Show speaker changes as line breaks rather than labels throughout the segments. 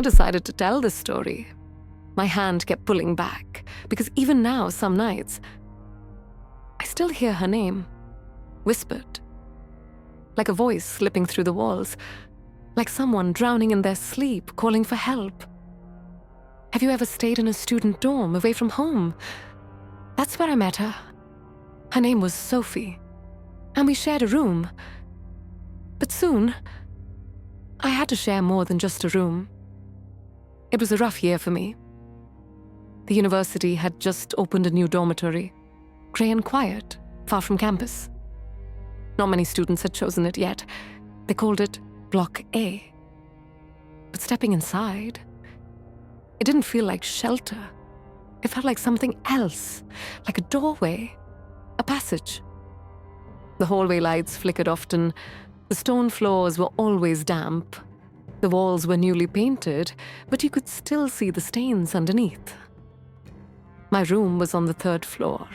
decided to tell this story. My hand kept pulling back, because even now, some nights, I still hear her name, whispered, like a voice slipping through the walls, like someone drowning in their sleep, calling for help. Have you ever stayed in a student dorm away from home? That's where I met her. Her name was Sophie, and we shared a room. But soon, I had to share more than just a room. It was a rough year for me. The university had just opened a new dormitory, grey and quiet, far from campus. Not many students had chosen it yet. They called it Block A. But stepping inside, it didn't feel like shelter. It felt like something else, like a doorway, a passage. The hallway lights flickered often. The stone floors were always damp. The walls were newly painted, but you could still see the stains underneath. My room was on the 3rd floor,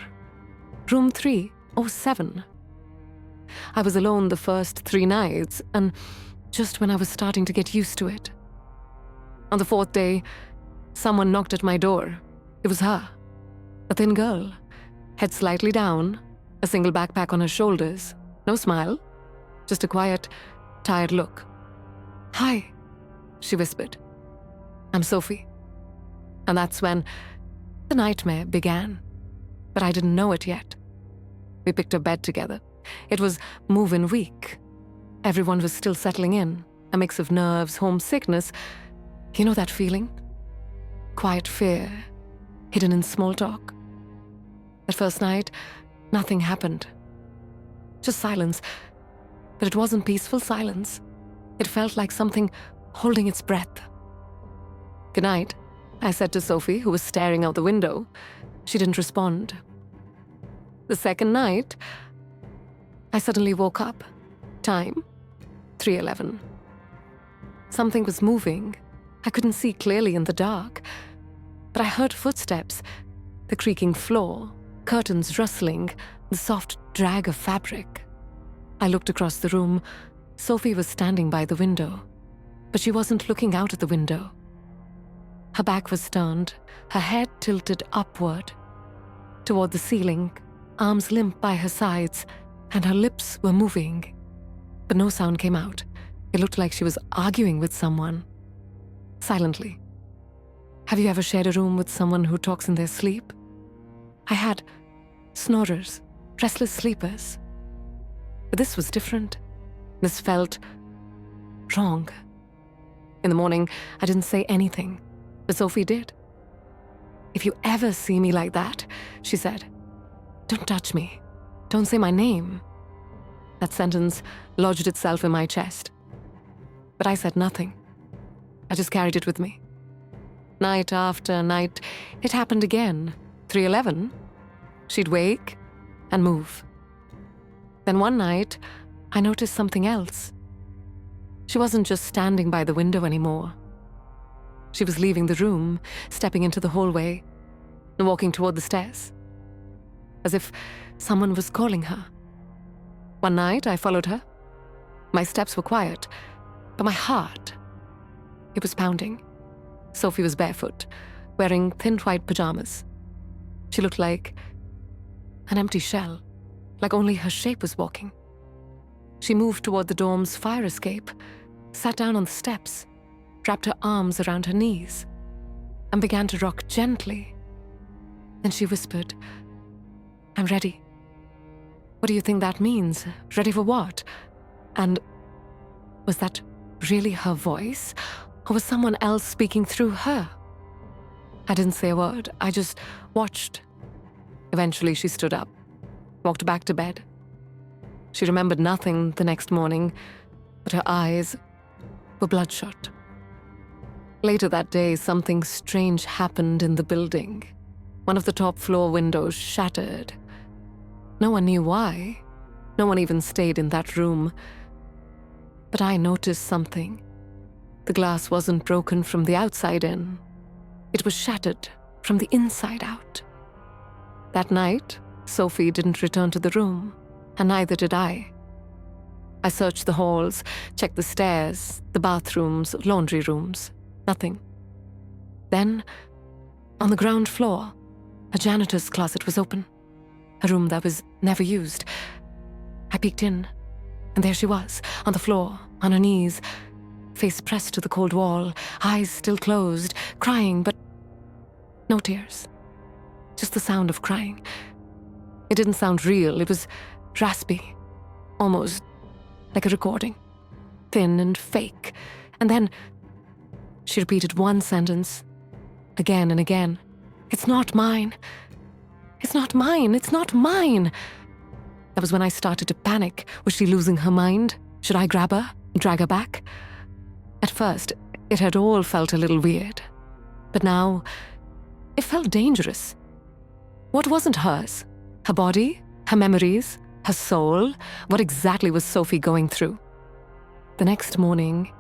room 307. I was alone the first 3 nights, and just when I was starting to get used to it. On the 4th day, someone knocked at my door. It was her, a thin girl, head slightly down, a single backpack on her shoulders, no smile, just a quiet, tired look. "Hi," she whispered. "I'm Sophie." And that's when the nightmare began. But I didn't know it yet. We picked a bed together. It was move-in week. Everyone was still settling in, a mix of nerves, homesickness. You know that feeling? Quiet fear, hidden in small talk. That first night, nothing happened. Just silence. But it wasn't peaceful silence. It felt like something holding its breath. "Good night," I said to Sophie, who was staring out the window. She didn't respond. The second night, I suddenly woke up. Time, 3:11. Something was moving. I couldn't see clearly in the dark, but I heard footsteps, the creaking floor, curtains rustling, the soft drag of fabric. I looked across the room. Sophie was standing by the window, but she wasn't looking out at the window. Her back was turned, her head tilted upward, toward the ceiling, arms limp by her sides, and her lips were moving. But no sound came out. It looked like she was arguing with someone. Silently. Have you ever shared a room with someone who talks in their sleep? I had. Snorers, restless sleepers. But this was different. This felt wrong. In the morning, I didn't say anything, but Sophie did. "If you ever see me like that," she said, "don't touch me. Don't say my name." That sentence lodged itself in my chest. But I said nothing. I just carried it with me. Night after night, it happened again. 3:11. She'd wake and move. Then one night, I noticed something else. She wasn't just standing by the window anymore. She was leaving the room, stepping into the hallway, and walking toward the stairs, as if someone was calling her. One night, I followed her. My steps were quiet, but my heart, it was pounding. Sophie was barefoot, wearing thin white pajamas. She looked like an empty shell, like only her shape was walking. She moved toward the dorm's fire escape, sat down on the steps, wrapped her arms around her knees, and began to rock gently. Then she whispered, "I'm ready." What do you think that means? Ready for what? And was that really her voice? Or was someone else speaking through her? I didn't say a word. I just watched. Eventually she stood up, walked back to bed. She remembered nothing the next morning, but her eyes were bloodshot. Later that day, something strange happened in the building. One of the top floor windows shattered. No one knew why. No one even stayed in that room. But I noticed something. The glass wasn't broken from the outside in. It was shattered from the inside out. That night, Sophie didn't return to the room, and neither did I. I searched the halls, checked the stairs, the bathrooms, laundry rooms. Nothing. Then, on the ground floor, a janitor's closet was open, a room that was never used. I peeked in, and there she was, on the floor, on her knees, face pressed to the cold wall, eyes still closed, crying, but no tears. Just the sound of crying. It didn't sound real, it was raspy, almost like a recording, thin and fake. And then she repeated one sentence, again and again. "It's not mine. It's not mine. It's not mine." That was when I started to panic. Was she losing her mind? Should I grab her and drag her back? At first, it had all felt a little weird. But now, it felt dangerous. What wasn't hers? Her body? Her memories? Her soul? What exactly was Sophie going through? The next morning,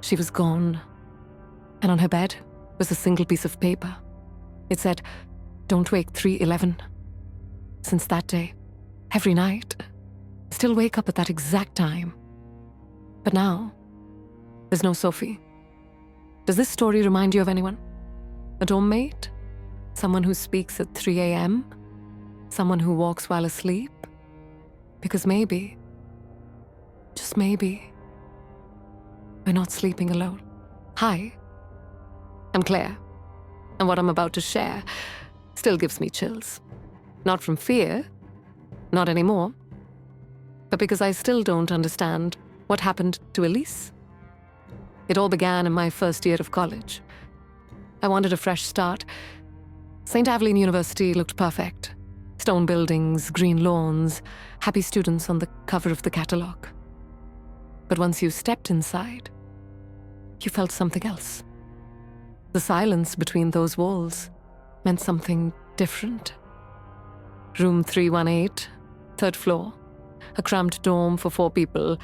she was gone. And on her bed was a single piece of paper. It said, "Don't wake 3:11. Since that day, every night, still wake up at that exact time. But now, there's no Sophie. Does this story remind you of anyone? A dorm mate? Someone who speaks at 3 a.m.? Someone who walks while asleep? Because maybe, just maybe, we're not sleeping alone. Hi, I'm Claire, and what I'm about to share still gives me chills. Not from fear, not anymore, but because I still don't understand what happened to Elise. It all began in my first year of college. I wanted a fresh start. St. Aveline University looked perfect. Stone buildings, green lawns, happy students on the cover of the catalogue. But once you stepped inside, you felt something else. The silence between those walls meant something different. Room 318, third floor, a cramped dorm for 4 people,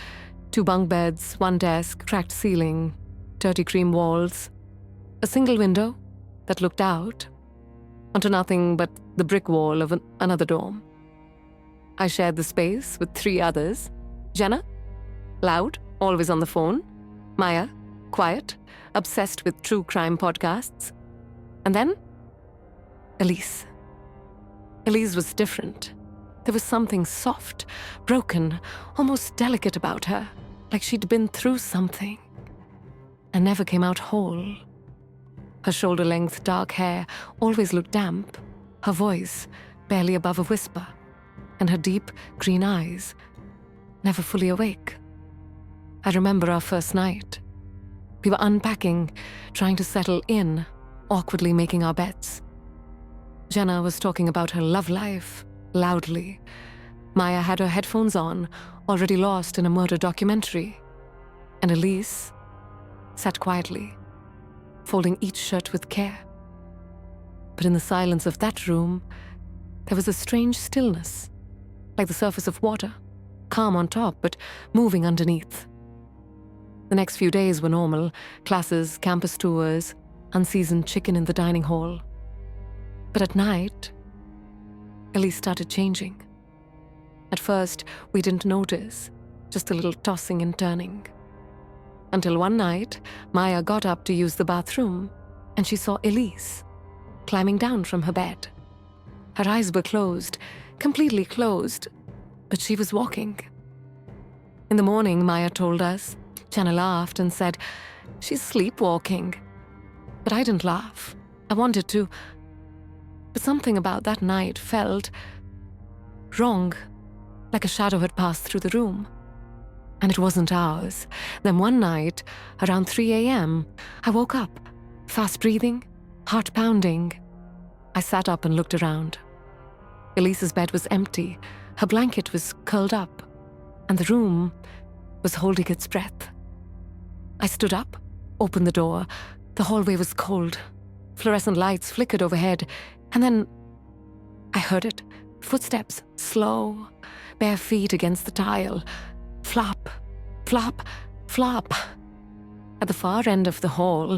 2 bunk beds, 1 desk, cracked ceiling, dirty cream walls, a single window that looked out onto nothing but the brick wall of another dorm. I shared the space with 3 others. Jenna, loud, always on the phone. Maya, quiet, obsessed with true crime podcasts. And then, Elise. Elise was different. There was something soft, broken, almost delicate about her, like she'd been through something and never came out whole. Her shoulder-length dark hair always looked damp, her voice barely above a whisper, and her deep green eyes never fully awake. I remember our first night. We were unpacking, trying to settle in, awkwardly making our beds. Jenna was talking about her love life, loudly. Maya had her headphones on, already lost in a murder documentary. And Elise sat quietly, folding each shirt with care. But in the silence of that room, there was a strange stillness, like the surface of water, calm on top, but moving underneath. The next few days were normal: classes, campus tours, unseasoned chicken in the dining hall. But at night, Elise started changing. At first, we didn't notice, just a little tossing and turning. Until one night, Maya got up to use the bathroom, and she saw Elise climbing down from her bed. Her eyes were closed, completely closed, but she was walking. In the morning, Maya told us. Jenna laughed and said, "She's sleepwalking." But I didn't laugh. I wanted to. But something about that night felt wrong, like a shadow had passed through the room. And it wasn't ours. Then one night, around 3 a.m., I woke up, fast breathing, heart pounding. I sat up and looked around. Elise's bed was empty, her blanket was curled up, and the room was holding its breath. I stood up, opened the door. The hallway was cold. Fluorescent lights flickered overhead, and then I heard it. Footsteps, slow, bare feet against the tile. Flop, flop, flop. At the far end of the hall,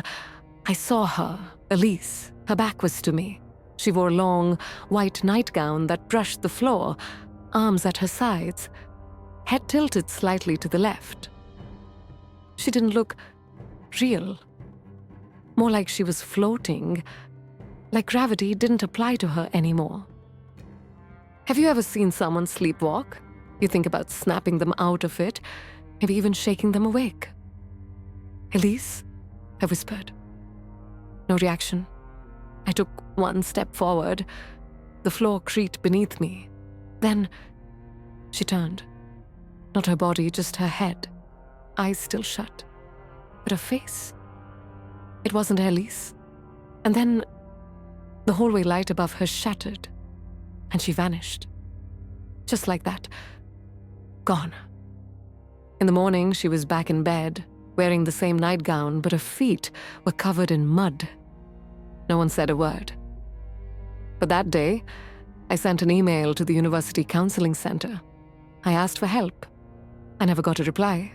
I saw her, Elise. Her back was to me. She wore a long, white nightgown that brushed the floor, arms at her sides, head tilted slightly to the left. She didn't look real. more like she was floating, like gravity didn't apply to her anymore. Have you ever seen someone sleepwalk? You think about snapping them out of it, maybe even shaking them awake. "Elise?" I whispered. No reaction. I took one step forward. The floor creaked beneath me. Then she turned. Not her body, just her head. Eyes still shut. But her face? It wasn't Elise. And then the hallway light above her shattered, and she vanished. Just like that. Gone. In the morning, she was back in bed, wearing the same nightgown, but her feet were covered in mud. No one said a word. But that day, I sent an email to the University Counseling Center. I asked for help. I never got a reply.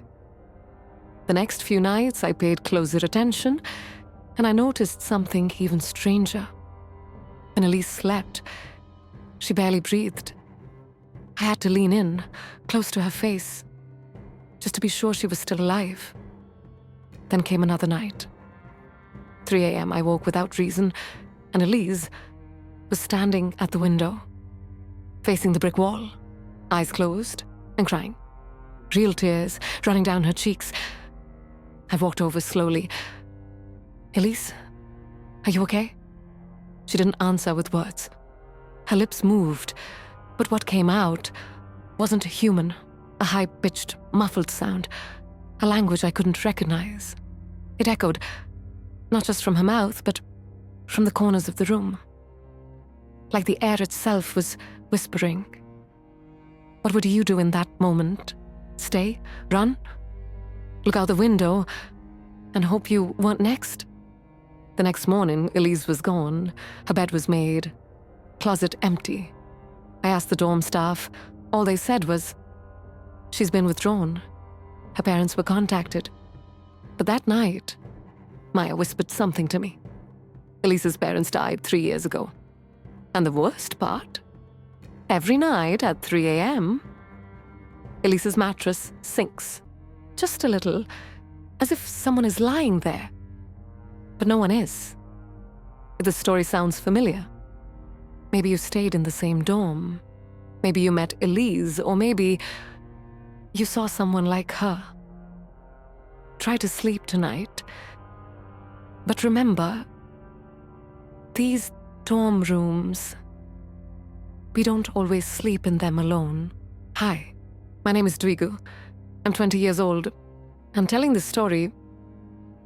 The next few nights, I paid closer attention, and I noticed something even stranger. When Elise slept, she barely breathed. I had to lean in, close to her face, just to be sure she was still alive. Then came another night. 3 a.m. I woke without reason, and Elise was standing at the window, facing the brick wall, eyes closed and crying. Real tears running down her cheeks. I walked over slowly. "Elise, are you okay?" She didn't answer with words. Her lips moved, but what came out wasn't human, a high-pitched, muffled sound, a language I couldn't recognize. It echoed, not just from her mouth, but from the corners of the room. Like the air itself was whispering. What would you do in that moment? Stay? Run? Look out the window and hope you weren't next? The next morning, Elise was gone. Her bed was made. Closet empty. I asked the dorm staff. All they said was, "She's been withdrawn." Her parents were contacted. But that night, Maya whispered something to me. Elise's parents died 3 years ago. And the worst part? Every night at 3 a.m., Elise's mattress sinks. Just a little, as if someone is lying there. But no one is. If the story sounds familiar, maybe you stayed in the same dorm. Maybe you met Elise, or maybe you saw someone like her. Try to sleep tonight. But remember, these dorm rooms, we don't always sleep in them alone. Hi, my name is Dvigu. I'm 20 years old, and telling this story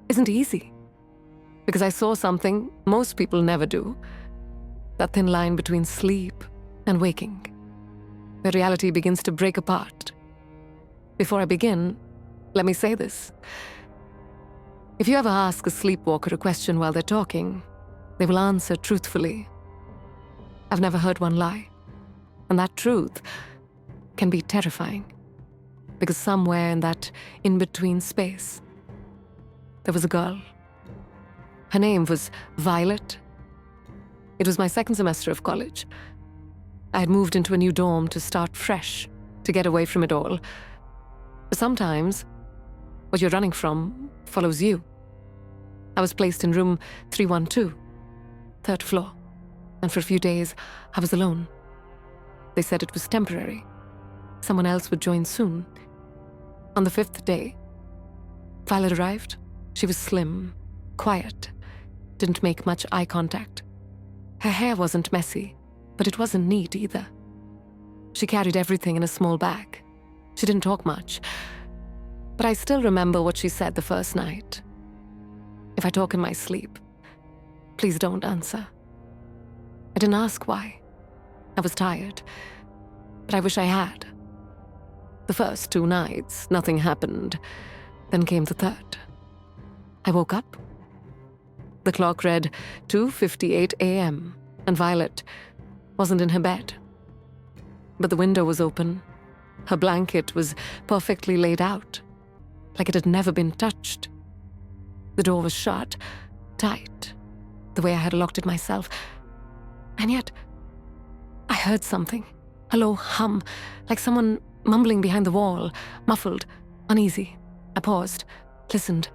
isn't easy. Because I saw something most people never do. That thin line between sleep and waking, where reality begins to break apart. Before I begin, let me say this. If you ever ask a sleepwalker a question while they're talking, they will answer truthfully. I've never heard one lie. And that truth can be terrifying. Because somewhere in that in-between space, there was a girl. Her name was Violet. It was my second semester of college. I had moved into a new dorm to start fresh, to get away from it all. But sometimes, what you're running from follows you. I was placed in room 312, third floor, and for a few days, I was alone. They said it was temporary. Someone else would join soon. On the 5th day, Violet arrived. She was slim, quiet, didn't make much eye contact. Her hair wasn't messy, but it wasn't neat either. She carried everything in a small bag. She didn't talk much, but I still remember what she said the first night. "If I talk in my sleep, please don't answer." I didn't ask why. I was tired, but I wish I had. The first 2 nights, nothing happened. Then came the third. I woke up. The clock read 2:58 a.m., and Violet wasn't in her bed. But the window was open. Her blanket was perfectly laid out, like it had never been touched. The door was shut, tight, the way I had locked it myself. And yet, I heard something, a low hum, like someone mumbling behind the wall, muffled, uneasy. I paused, listened.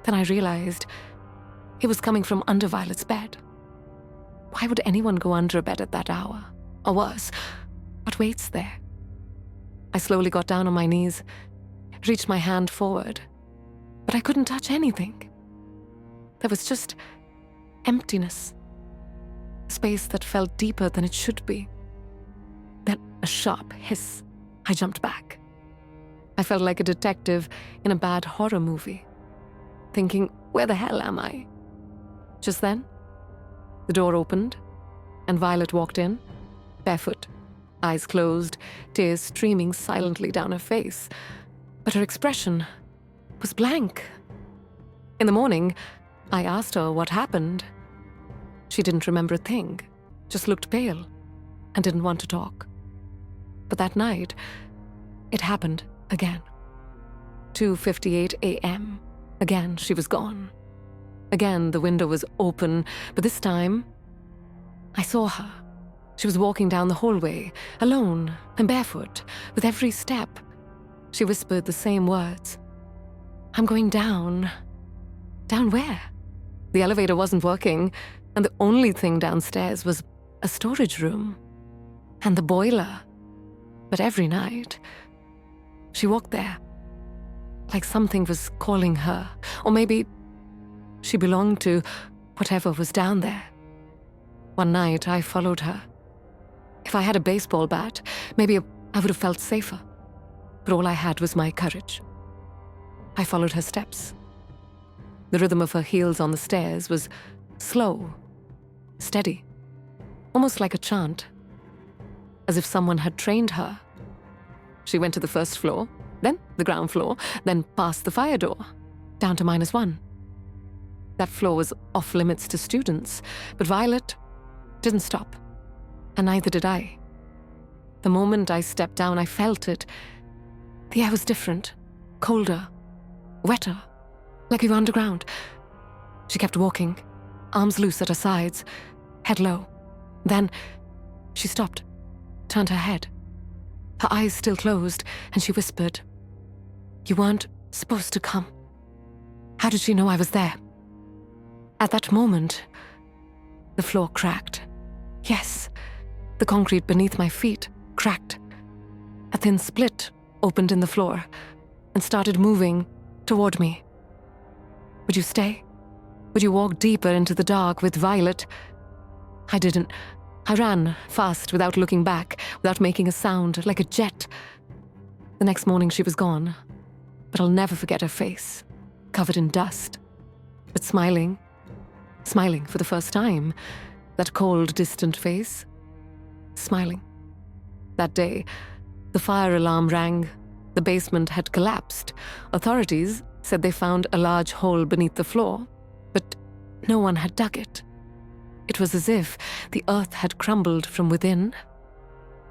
Then I realized It was coming from under Violet's bed. Why would anyone go under a bed at that hour? Or worse, what waits there? I slowly got down on my knees, reached my hand forward, but I couldn't touch anything. There was just emptiness, space that felt deeper than it should be. Then a sharp hiss. I jumped back. I felt like a detective in a bad horror movie, thinking, where the hell am I? Just then, the door opened, and Violet walked in, barefoot, eyes closed, tears streaming silently down her face. But her expression was blank. In the morning, I asked her what happened. She didn't remember a thing, just looked pale and didn't want to talk. But that night, it happened again. 2:58 a.m. Again, she was gone. Again, the window was open, but this time, I saw her. She was walking down the hallway, alone and barefoot. With every step, she whispered the same words. I'm going down. Down where? The elevator wasn't working, and the only thing downstairs was a storage room and the boiler. But every night, she walked there, like something was calling her, or maybe she belonged to whatever was down there. One night, I followed her. If I had a baseball bat, maybe I would have felt safer. But all I had was my courage. I followed her steps. The rhythm of her heels on the stairs was slow, steady, almost like a chant, as if someone had trained her. She went to the first floor, then the ground floor, then past the fire door, down to -1. That floor was off limits to students, but Violet didn't stop, and neither did I. The moment I stepped down, I felt it. The air was different, colder, wetter, like we were underground. She kept walking, arms loose at her sides, head low. Then she stopped, turned her head, her eyes still closed, and she whispered, "You weren't supposed to come." How did she know I was there? At that moment, the floor cracked. Yes, the concrete beneath my feet cracked. A thin split opened in the floor and started moving toward me. Would you stay? Would you walk deeper into the dark with Violet? I didn't. I ran fast without looking back, without making a sound, like a jet. The next morning she was gone, but I'll never forget her face, covered in dust, but smiling for the first time. That cold, distant face, smiling. That day, the fire alarm rang. The basement had collapsed. Authorities said they found a large hole beneath the floor, but no one had dug it. It was as if the earth had crumbled from within.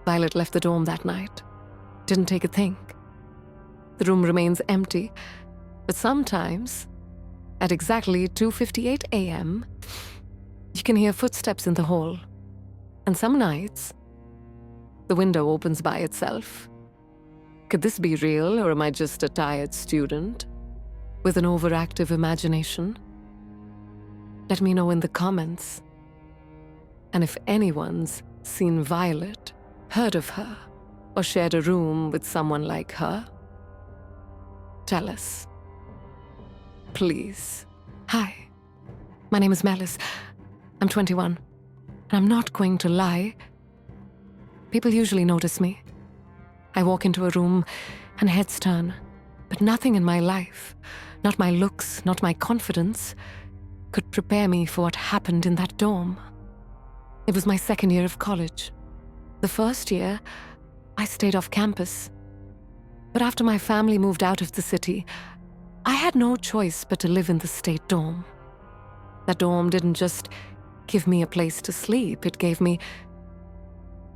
Violet left the dorm that night. Didn't take a thing. The room remains empty, but sometimes, at exactly 2:58 a.m., you can hear footsteps in the hall. And some nights, the window opens by itself. Could this be real, or am I just a tired student with an overactive imagination? Let me know in the comments. And if anyone's seen Violet, heard of her, or shared a room with someone like her, tell us. Please. Hi, my name is Melis. I'm 21, and I'm not going to lie. People usually notice me. I walk into a room and heads turn, but nothing in my life, not my looks, not my confidence, could prepare me for what happened in that dorm. It was my second year of college. The first year, I stayed off campus. But after my family moved out of the city, I had no choice but to live in the state dorm. That dorm didn't just give me a place to sleep, it gave me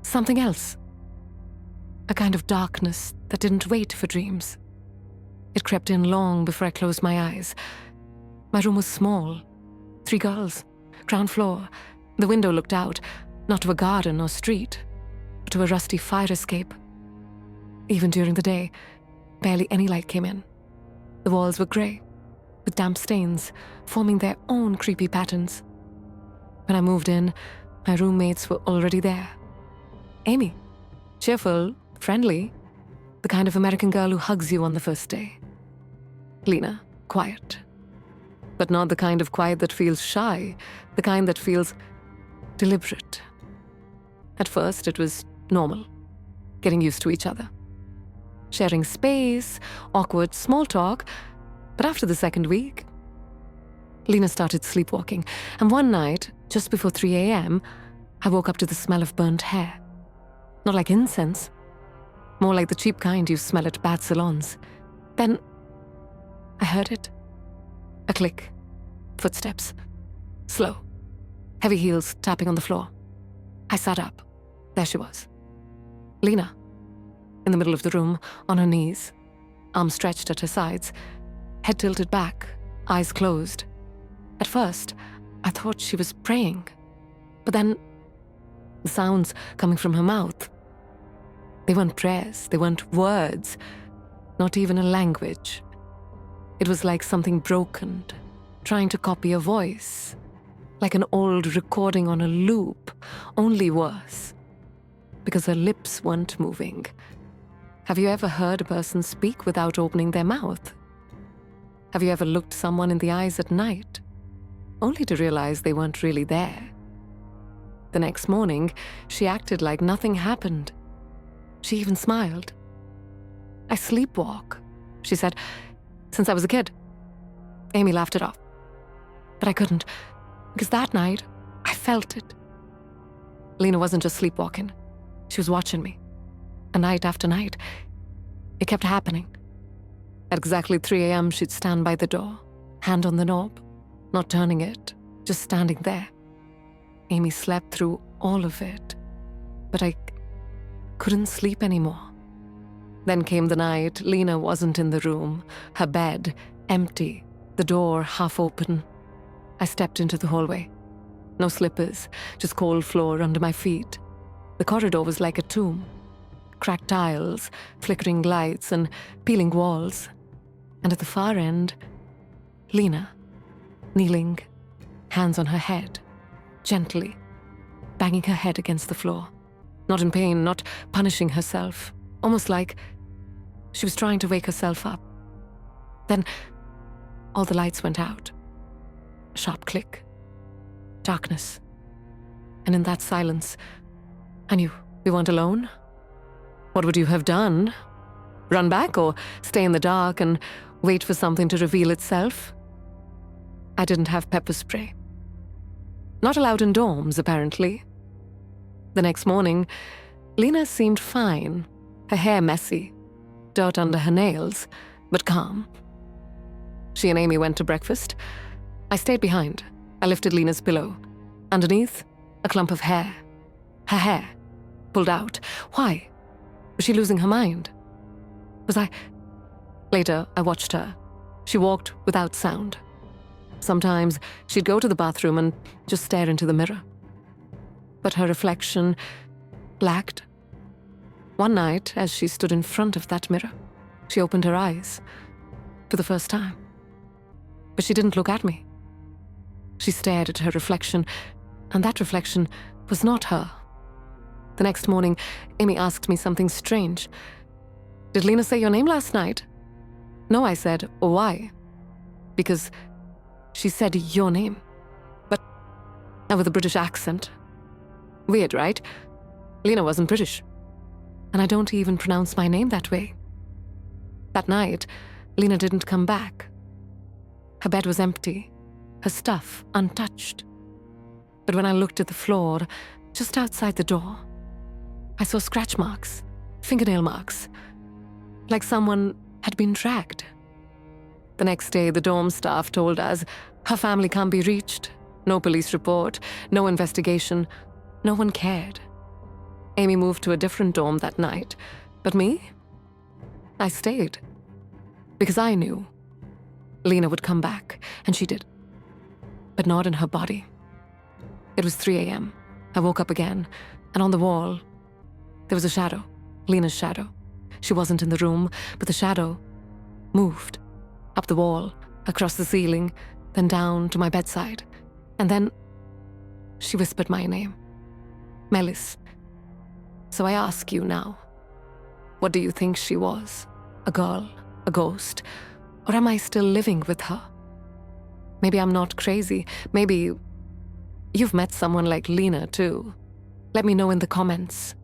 something else. A kind of darkness that didn't wait for dreams. It crept in long before I closed my eyes. My room was small. 3 girls, ground floor. The window looked out, not to a garden or street, but to a rusty fire escape. Even during the day, barely any light came in. The walls were grey, with with damp stains, forming their own creepy patterns. When I moved in, my roommates were already there. Amy, cheerful, friendly, the kind of American girl who hugs you on the first day. Lena, quiet. But not the kind of quiet that feels shy, the kind that feels deliberate. At first, it was normal, getting used to each other. Sharing space, awkward small talk, but after the second week, Lena started sleepwalking, and one night, just before 3 a.m., I woke up to the smell of burnt hair. Not like incense, more like the cheap kind you smell at bad salons. Then I heard it. A click, footsteps, slow, heavy heels tapping on the floor. I sat up. There she was. Lena, in the middle of the room, on her knees, arms stretched at her sides, head tilted back, eyes closed. At first, I thought she was praying, but then the sounds coming from her mouth, they weren't prayers, they weren't words, not even a language. It was like something broken, trying to copy a voice, like an old recording on a loop, only worse, because her lips weren't moving. Have you ever heard a person speak without opening their mouth? Have you ever looked someone in the eyes at night, only to realize they weren't really there? The next morning, she acted like nothing happened. She even smiled. I sleepwalk, she said, since I was a kid. Amy laughed it off. But I couldn't, because that night, I felt it. Lena wasn't just sleepwalking. She was watching me. And night after night, it kept happening. At exactly 3 a.m., she'd stand by the door, hand on the knob, not turning it, just standing there. Amy slept through all of it, but I couldn't sleep anymore. Then came the night Lena wasn't in the room, her bed empty, the door half open. I stepped into the hallway. No slippers, just cold floor under my feet. The corridor was like a tomb. Cracked tiles, flickering lights, and peeling walls. And at the far end, Lena, kneeling, hands on her head, gently, banging her head against the floor. Not in pain, not punishing herself, almost like she was trying to wake herself up. Then all the lights went out. A sharp click. Darkness. And in that silence, I knew we weren't alone. What would you have done? Run back or stay in the dark and wait for something to reveal itself? I didn't have pepper spray. Not allowed in dorms, apparently. The next morning, Lena seemed fine, her hair messy, dirt under her nails, but calm. She and Amy went to breakfast. I stayed behind. I lifted Lena's pillow. Underneath, a clump of hair. Her hair, pulled out. Why? Was she losing her mind? Was I? Later, I watched her. She walked without sound. Sometimes she'd go to the bathroom and just stare into the mirror. But her reflection lagged. One night, as she stood in front of that mirror, she opened her eyes for the first time. But she didn't look at me. She stared at her reflection, and that reflection was not her. The next morning, Amy asked me something strange. "Did Lena say your name last night?" "No," I said. "Why?" "Because she said your name, but now with a British accent. Weird, right? Lena wasn't British. And I don't even pronounce my name that way." That night, Lena didn't come back. Her bed was empty, her stuff untouched. But when I looked at the floor, just outside the door, I saw scratch marks, fingernail marks, like someone had been dragged. The next day, the dorm staff told us her family can't be reached. No police report, no investigation. No one cared. Amy moved to a different dorm that night. But me? I stayed. Because I knew Lena would come back, and she did. But not in her body. It was 3 a.m. I woke up again, and on the wall, there was a shadow, Lena's shadow. She wasn't in the room, but the shadow moved up the wall, across the ceiling, then down to my bedside. And then she whispered my name. Melis. So I ask you now, what do you think she was? A girl? A ghost? Or am I still living with her? Maybe I'm not crazy. Maybe you've met someone like Lena too. Let me know in the comments.